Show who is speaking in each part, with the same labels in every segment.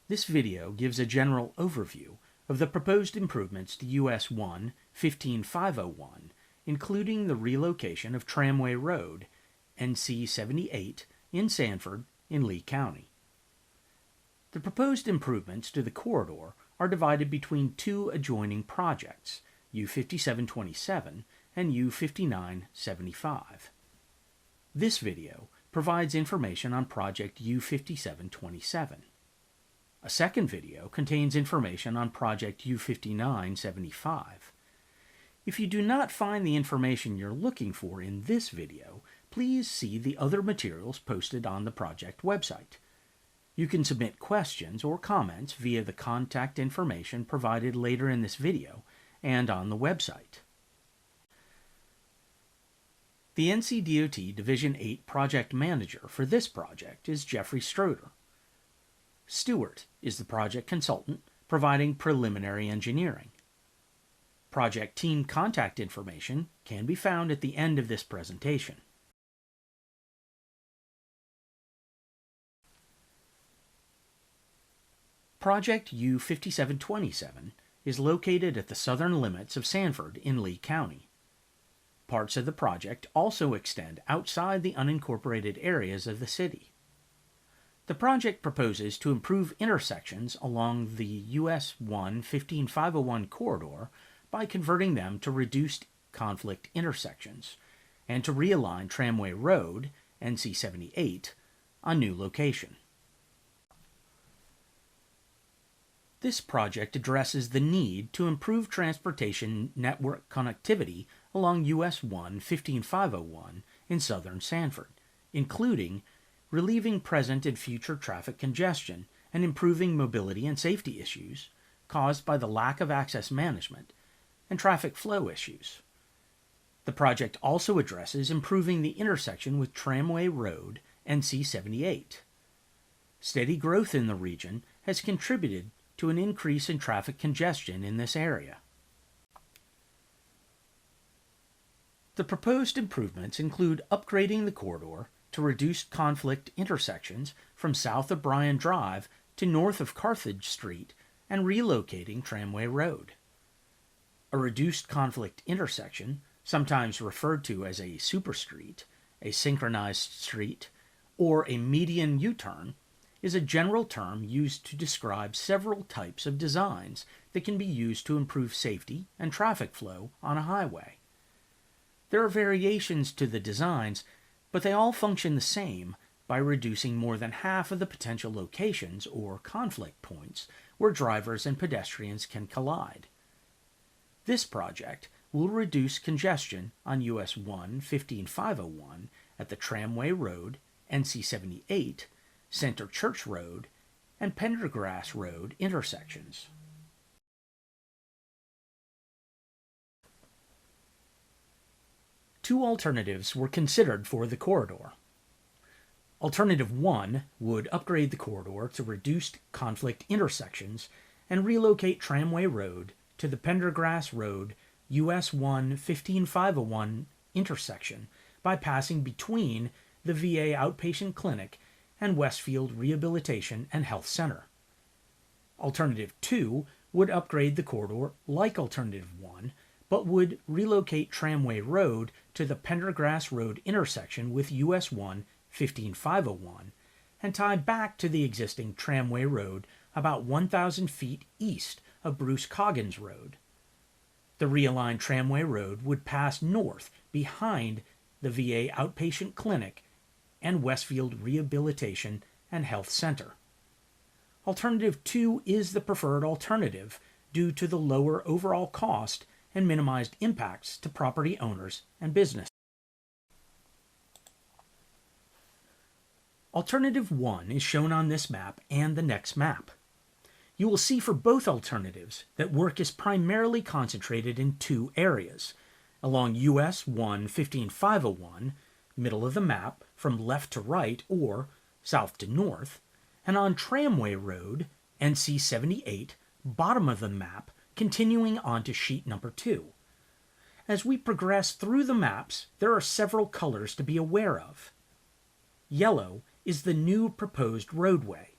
Speaker 1: This video gives a general overview of the proposed improvements to US 1-15501, including the relocation of Tramway Road, NC 78, in Sanford, in Lee County. The proposed improvements to the corridor are divided between two adjoining projects, U5727 and U5975. This video provides information on project U5727. A second video contains information on project U5975. If you do not find the information you're looking for in this video, please see the other materials posted on the project website. You can submit questions or comments via the contact information provided later in this video and on the website. The NCDOT Division 8 project manager for this project is Jeffrey Stroder. Stewart is the project consultant providing preliminary engineering. Project team contact information can be found at the end of this presentation. Project U5727 is located at the southern limits of Sanford in Lee County. Parts of the project also extend outside the unincorporated areas of the city. The project proposes to improve intersections along the US 1-15501 corridor by converting them to reduced conflict intersections and to realign Tramway Road, NC 78, a new location. This project addresses the need to improve transportation network connectivity along US 1-15501 in southern Sanford, including relieving present and future traffic congestion and improving mobility and safety issues caused by the lack of access management and traffic flow issues. The project also addresses improving the intersection with Tramway Road, NC 78. Steady growth in the region has contributed to an increase in traffic congestion in this area. The proposed improvements include upgrading the corridor to reduce conflict intersections from south of Bryan Drive to north of Carthage Street and relocating Tramway Road. A reduced conflict intersection, sometimes referred to as a superstreet, a synchronized street, or a median U-turn, is a general term used to describe several types of designs that can be used to improve safety and traffic flow on a highway. There are variations to the designs, but they all function the same by reducing more than half of the potential locations or conflict points where drivers and pedestrians can collide. This project will reduce congestion on US 1-15501 at the Tramway Road, NC 78, Center Church Road, and Pendergrass Road intersections. Two alternatives were considered for the corridor. Alternative 1 would upgrade the corridor to reduced conflict intersections and relocate Tramway Road to the Pendergrass Road US 1-15501 intersection by passing between the VA Outpatient Clinic and Westfield Rehabilitation and Health Center. Alternative 2 would upgrade the corridor like Alternative 1, but would relocate Tramway Road to the Pendergrass Road intersection with US 1-15501 and tie back to the existing Tramway Road about 1,000 feet east of Bruce Coggins Road. The realigned Tramway Road would pass north behind the VA Outpatient Clinic and Westfield Rehabilitation and Health Center. Alternative 2 is the preferred alternative due to the lower overall cost and minimized impacts to property owners and business. Alternative 1 is shown on this map and the next map. You will see for both alternatives that work is primarily concentrated in two areas: along US 1-15501, middle of the map, from left to right or south to north, and on Tramway Road, NC 78, bottom of the map, continuing on to sheet number 2. As we progress through the maps, there are several colors to be aware of. Yellow is the new proposed roadway.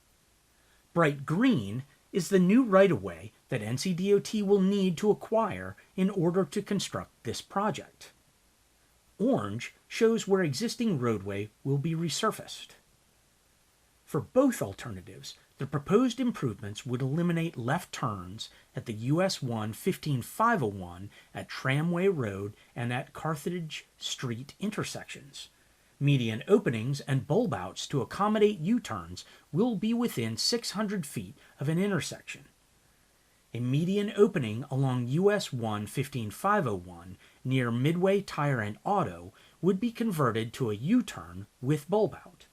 Speaker 1: Bright green is the new right-of-way that NCDOT will need to acquire in order to construct this project. Orange shows where existing roadway will be resurfaced. For both alternatives, the proposed improvements would eliminate left turns at the US 1 15501 at Tramway Road and at Carthage Street intersections. Median openings and bulb outs to accommodate U-turns will be within 600 feet of an intersection. A median opening along US 1 15501 near Midway Tire and Auto would be converted to a U-turn with bulb out.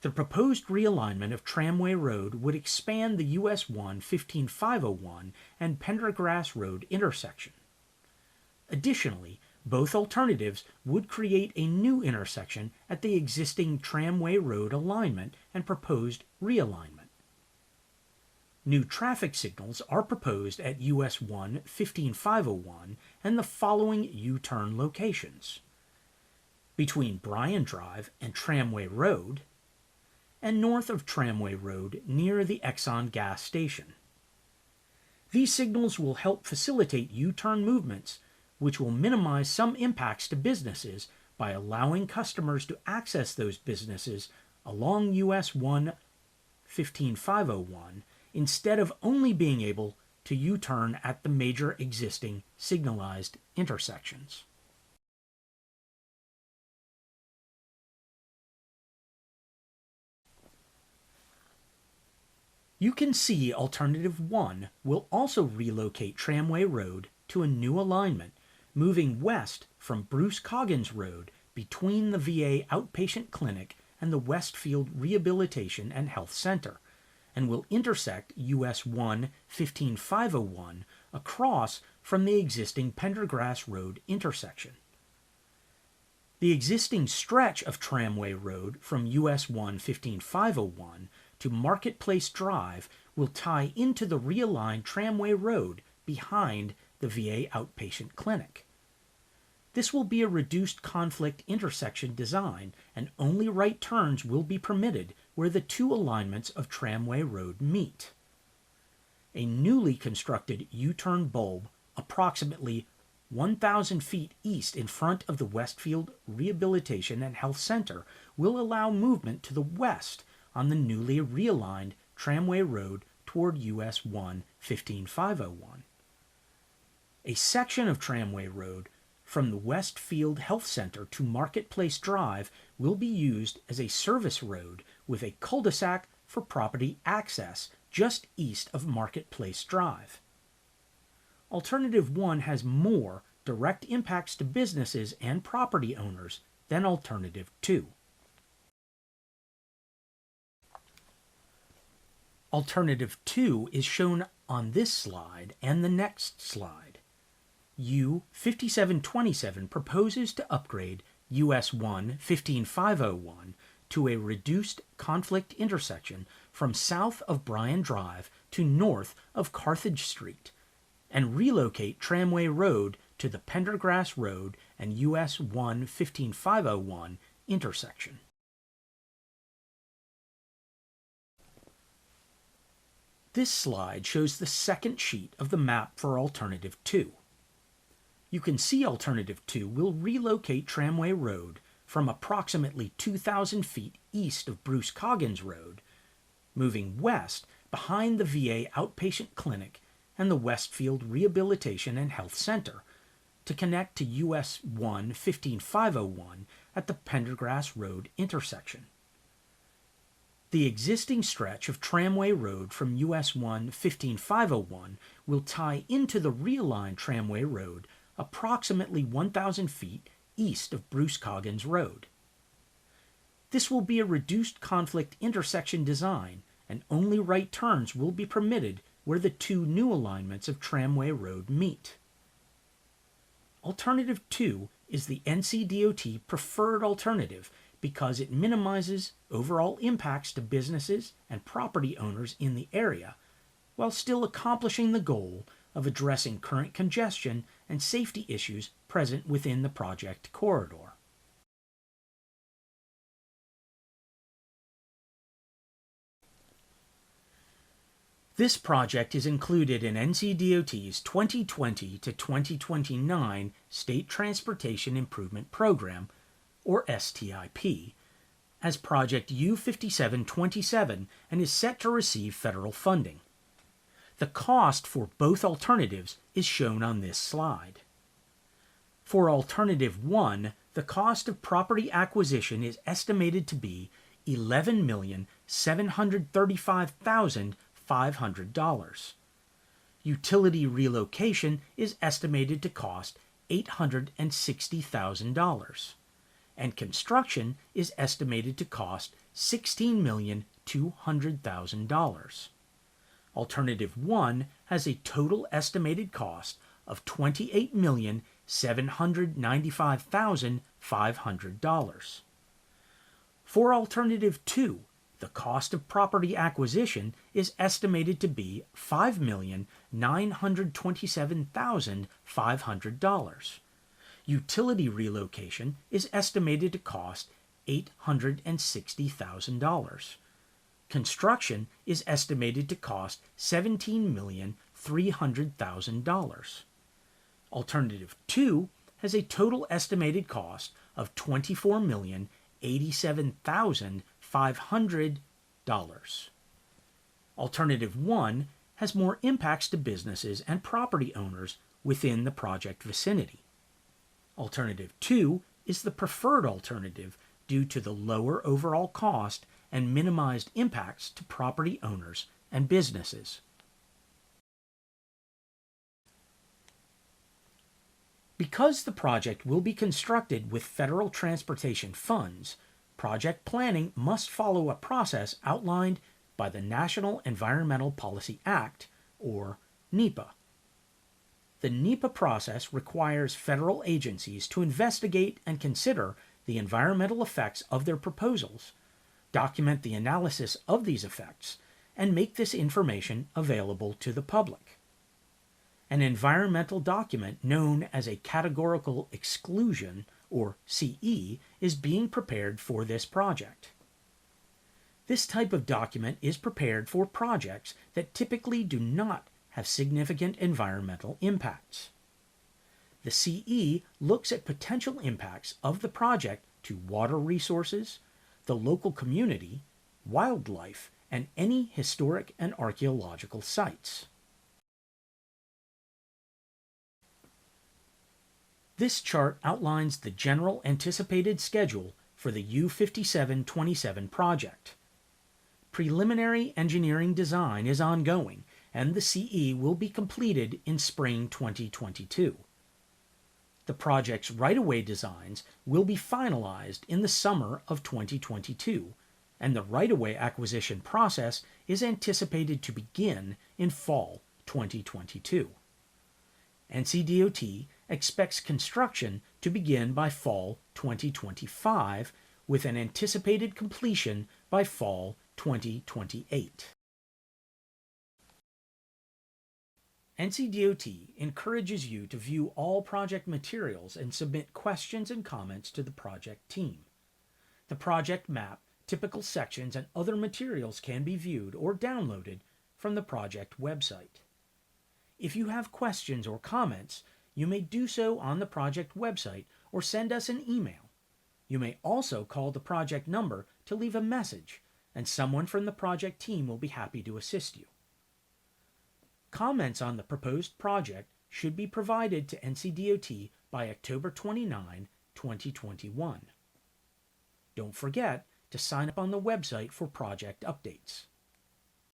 Speaker 1: The proposed realignment of Tramway Road would expand the US 1 15501 and Pendergrass Road intersection. Additionally, both alternatives would create a new intersection at the existing Tramway Road alignment and proposed realignment. New traffic signals are proposed at US 1 15501 and the following U-turn locations: between Bryan Drive and Tramway Road, and north of Tramway Road near the Exxon gas station. These signals will help facilitate U-turn movements, which will minimize some impacts to businesses by allowing customers to access those businesses along US 1 15501 instead of only being able to U-turn at the major existing signalized intersections. You can see Alternative 1 will also relocate Tramway Road to a new alignment, moving west from Bruce Coggins Road between the VA Outpatient Clinic and the Westfield Rehabilitation and Health Center, and will intersect US 1 15501 across from the existing Pendergrass Road intersection. The existing stretch of Tramway Road from US 1 15501 to Marketplace Drive will tie into the realigned Tramway Road behind the VA Outpatient Clinic. This will be a reduced conflict intersection design, and only right turns will be permitted where the two alignments of Tramway Road meet. A newly constructed U-turn bulb approximately 1,000 feet east in front of the Westfield Rehabilitation and Health Center will allow movement to the west on the newly realigned Tramway Road toward US 1 15501. A section of Tramway Road from the Westfield Health Center to Marketplace Drive will be used as a service road with a cul-de-sac for property access just east of Marketplace Drive. Alternative 1 has more direct impacts to businesses and property owners than Alternative 2. Alternative 2 is shown on this slide and the next slide. U 5727 proposes to upgrade US 1 15501 to a reduced conflict intersection from south of Bryan Drive to north of Carthage Street, and relocate Tramway Road to the Pendergrass Road and US 1 15501 intersection. This slide shows the second sheet of the map for Alternative 2. You can see Alternative 2 will relocate Tramway Road from approximately 2,000 feet east of Bruce Coggins Road, moving west behind the VA Outpatient Clinic and the Westfield Rehabilitation and Health Center to connect to US 1 15501 at the Pendergrass Road intersection. The existing stretch of Tramway Road from US 1 15501 will tie into the realigned Tramway Road approximately 1,000 feet east of Bruce Coggins Road. This will be a reduced conflict intersection design, and only right turns will be permitted where the two new alignments of Tramway Road meet. Alternative 2 is the NCDOT preferred alternative because it minimizes overall impacts to businesses and property owners in the area, while still accomplishing the goal of addressing current congestion and safety issues present within the project corridor. This project is included in NCDOT's 2020 to 2029 State Transportation Improvement Program, or STIP, as Project U5727 and is set to receive federal funding. The cost for both alternatives is shown on this slide. For Alternative 1, the cost of property acquisition is estimated to be $11,735,500. Utility relocation is estimated to cost $860,000. And construction is estimated to cost $16,200,000. Alternative 1 has a total estimated cost of $28,795,500. For Alternative 2, the cost of property acquisition is estimated to be $5,927,500. Utility relocation is estimated to cost $860,000. Construction is estimated to cost $17,300,000. Alternative 2 has a total estimated cost of $24,087,500. Alternative 1 has more impacts to businesses and property owners within the project vicinity. Alternative 2 is the preferred alternative due to the lower overall cost and minimized impacts to property owners and businesses. Because the project will be constructed with federal transportation funds, project planning must follow a process outlined by the National Environmental Policy Act, or NEPA. The NEPA process requires federal agencies to investigate and consider the environmental effects of their proposals, document the analysis of these effects, and make this information available to the public. An environmental document known as a categorical exclusion, or CE, is being prepared for this project. This type of document is prepared for projects that typically do not have significant environmental impacts. The CE looks at potential impacts of the project to water resources, the local community, wildlife, and any historic and archaeological sites. This chart outlines the general anticipated schedule for the U5727 project. Preliminary engineering design is ongoing, and the CE will be completed in spring 2022. The project's right-of-way designs will be finalized in the summer of 2022, and the right-of-way acquisition process is anticipated to begin in fall 2022. NCDOT expects construction to begin by fall 2025, with an anticipated completion by fall 2028. NCDOT encourages you to view all project materials and submit questions and comments to the project team. The project map, typical sections, and other materials can be viewed or downloaded from the project website. If you have questions or comments, you may do so on the project website or send us an email. You may also call the project number to leave a message, and someone from the project team will be happy to assist you. Comments on the proposed project should be provided to NCDOT by October 29, 2021. Don't forget to sign up on the website for project updates.